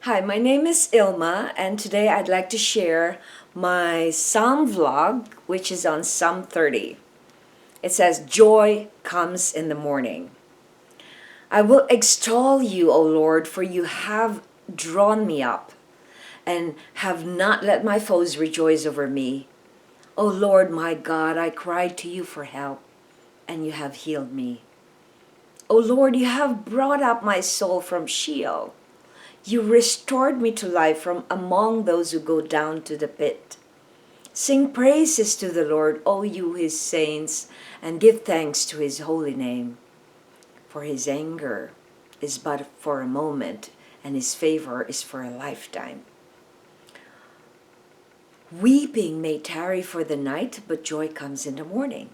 Hi, my name is Ilma, and today I'd like to share my Psalm vlog, which is on Psalm 30. It says, "Joy comes in the morning. I will extol you, O Lord, for you have drawn me up and have not let my foes rejoice over me. O Lord my God, I cried to you for help, and you have healed me. O Lord, you have brought up my soul from Sheol. You restored me to life from among those who go down to the pit. Sing praises to the Lord, O you his saints, and give thanks to his holy name. For his anger is but for a moment, and his favor is for a lifetime. Weeping may tarry for the night, but joy comes in the morning.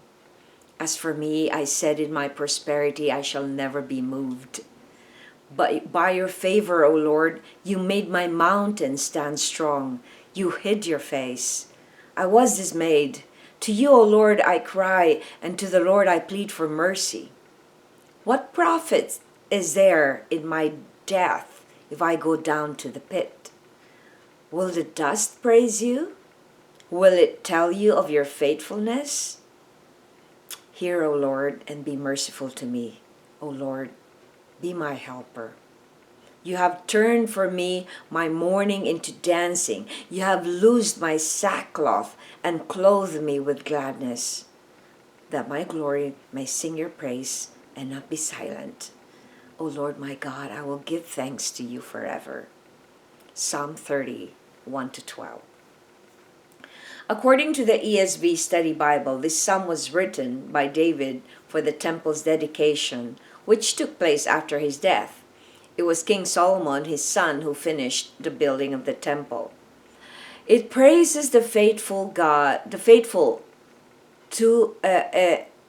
As for me, I said in my prosperity, I shall never be moved. But by your favor, O Lord, you made my mountain stand strong. You hid your face. I was dismayed. To you, O Lord, I cry, and to the Lord I plead for mercy. What profit is there in my death if I go down to the pit? Will the dust praise you? Will it tell you of your faithfulness? Hear, O Lord, and be merciful to me. O Lord, be my helper. You have turned for me my mourning into dancing. You have loosed my sackcloth and clothed me with gladness, that my glory may sing your praise and not be silent. O Lord my God, I will give thanks to you forever." Psalm 30, 1-12. According to the ESV Study Bible, this psalm was written by David for the temple's dedication, which took place after his death. It was King Solomon, his son, who finished the building of the temple. It praises the faithful God,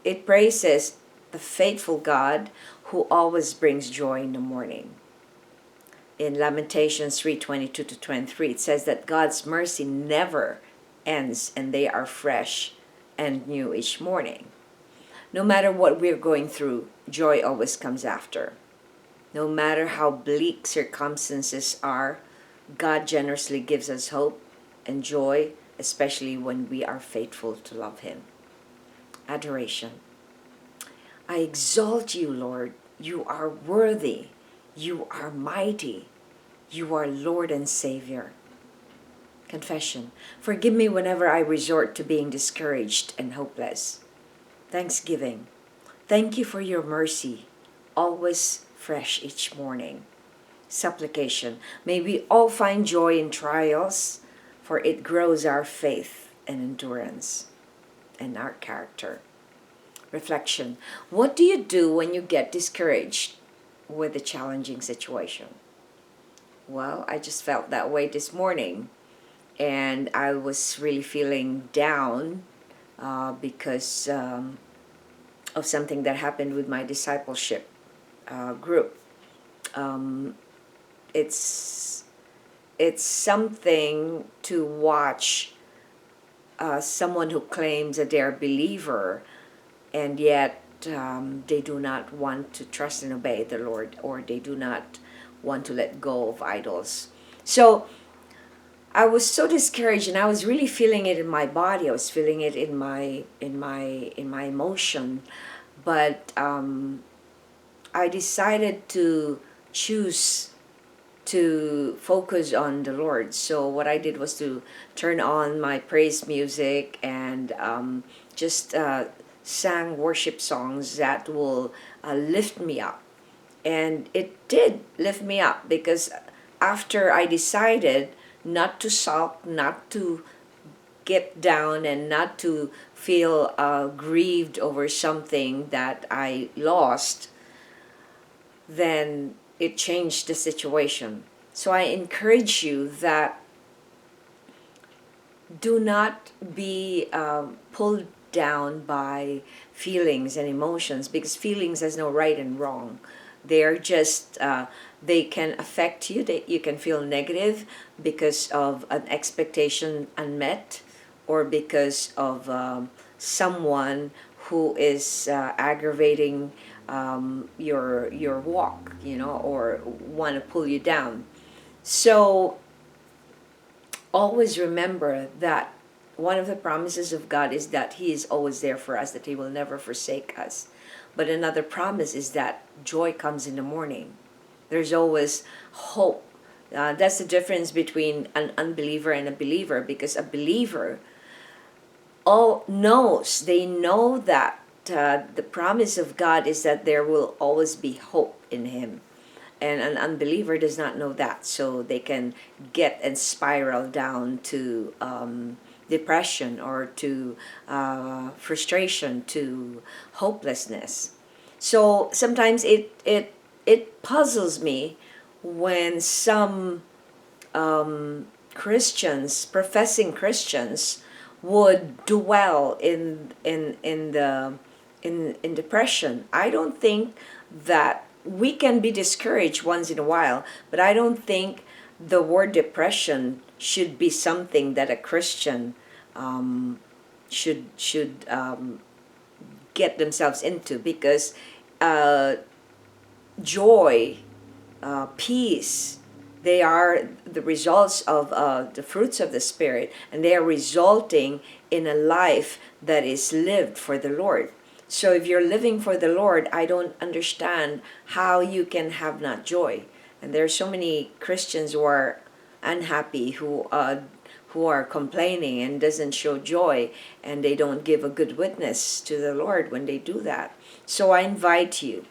it praises the faithful God who always brings joy in the morning. In Lamentations 3:22-23, it says that God's mercy never ends and they are fresh and new each morning. No matter what we're going through, joy always comes after. No matter how bleak circumstances are, God generously gives us hope and joy, especially when we are faithful to love Him. Adoration. I exalt you, Lord. You are worthy. You are mighty. You are Lord and Savior. Confession. Forgive me whenever I resort to being discouraged and hopeless. Thanksgiving. Thank you for your mercy, always fresh each morning. Supplication. May we all find joy in trials, for it grows our faith and endurance and our character. Reflection. What do you do when you get discouraged with a challenging situation? Well, I just felt that way this morning, and I was really feeling down because of something that happened with my discipleship group. It's something to watch someone who claims that they're a believer, and yet they do not want to trust and obey the Lord, or they do not want to let go of idols. So I was so discouraged, and I was really feeling it in my body. I was feeling it in my emotion, but I decided to choose to focus on the Lord. So what I did was to turn on my praise music and just sang worship songs that will lift me up. And it did lift me up, because after I decided not to sulk, not to get down, and not to feel grieved over something that I lost, then it changed the situation. So I encourage you that do not be pulled down by feelings and emotions, because feelings has no right and wrong. They're just they can affect you. You can feel negative because of an expectation unmet, or because of someone who is aggravating your walk, or want to pull you down. So always remember that one of the promises of God is that He is always there for us, that He will never forsake us. But another promise is that joy comes in the morning. There's always hope. That's the difference between an unbeliever and a believer, because a believer they know that the promise of God is that there will always be hope in Him. And an unbeliever does not know that, so they can get and spiral down to depression, or to frustration, to hopelessness. So sometimes it puzzles me when some Christians, professing Christians, would dwell in depression. I don't think that we can be discouraged once in a while, but I don't think the word depression should be something that a Christian should get themselves into, because joy, peace, they are the results of the fruits of the Spirit, and they are resulting in a life that is lived for the Lord. So if you're living for the Lord, I don't understand how you can have not joy. And there are so many Christians who are unhappy, who are complaining and doesn't show joy, and they don't give a good witness to the Lord when they do that. So I invite you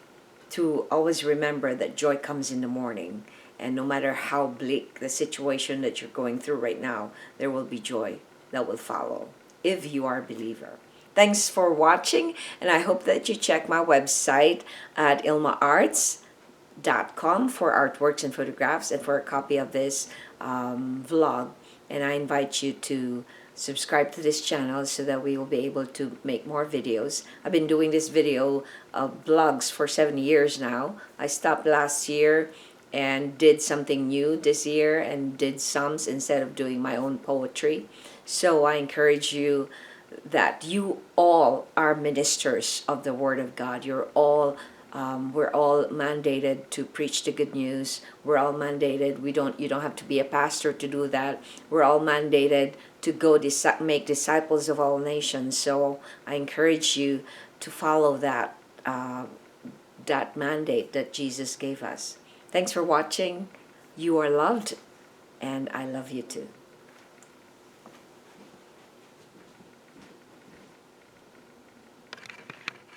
to always remember that joy comes in the morning, and no matter how bleak the situation that you're going through right now, there will be joy that will follow if you are a believer. Thanks for watching, and I hope that you check my website at ilma'S.com for artworks and photographs, and for a copy of this vlog. And I invite you to subscribe to this channel so that we will be able to make more videos. I've been doing this video blogs for 7 years now. I stopped last year and did something new this year, and did Psalms instead of doing my own poetry. So I encourage you that you all are ministers of the Word of God. We're all mandated to preach the good news. We're all mandated. You don't have to be a pastor to do that. We're all mandated to go make disciples of all nations. So I encourage you to follow that that mandate that Jesus gave us. Thanks for watching. You are loved, and I love you too.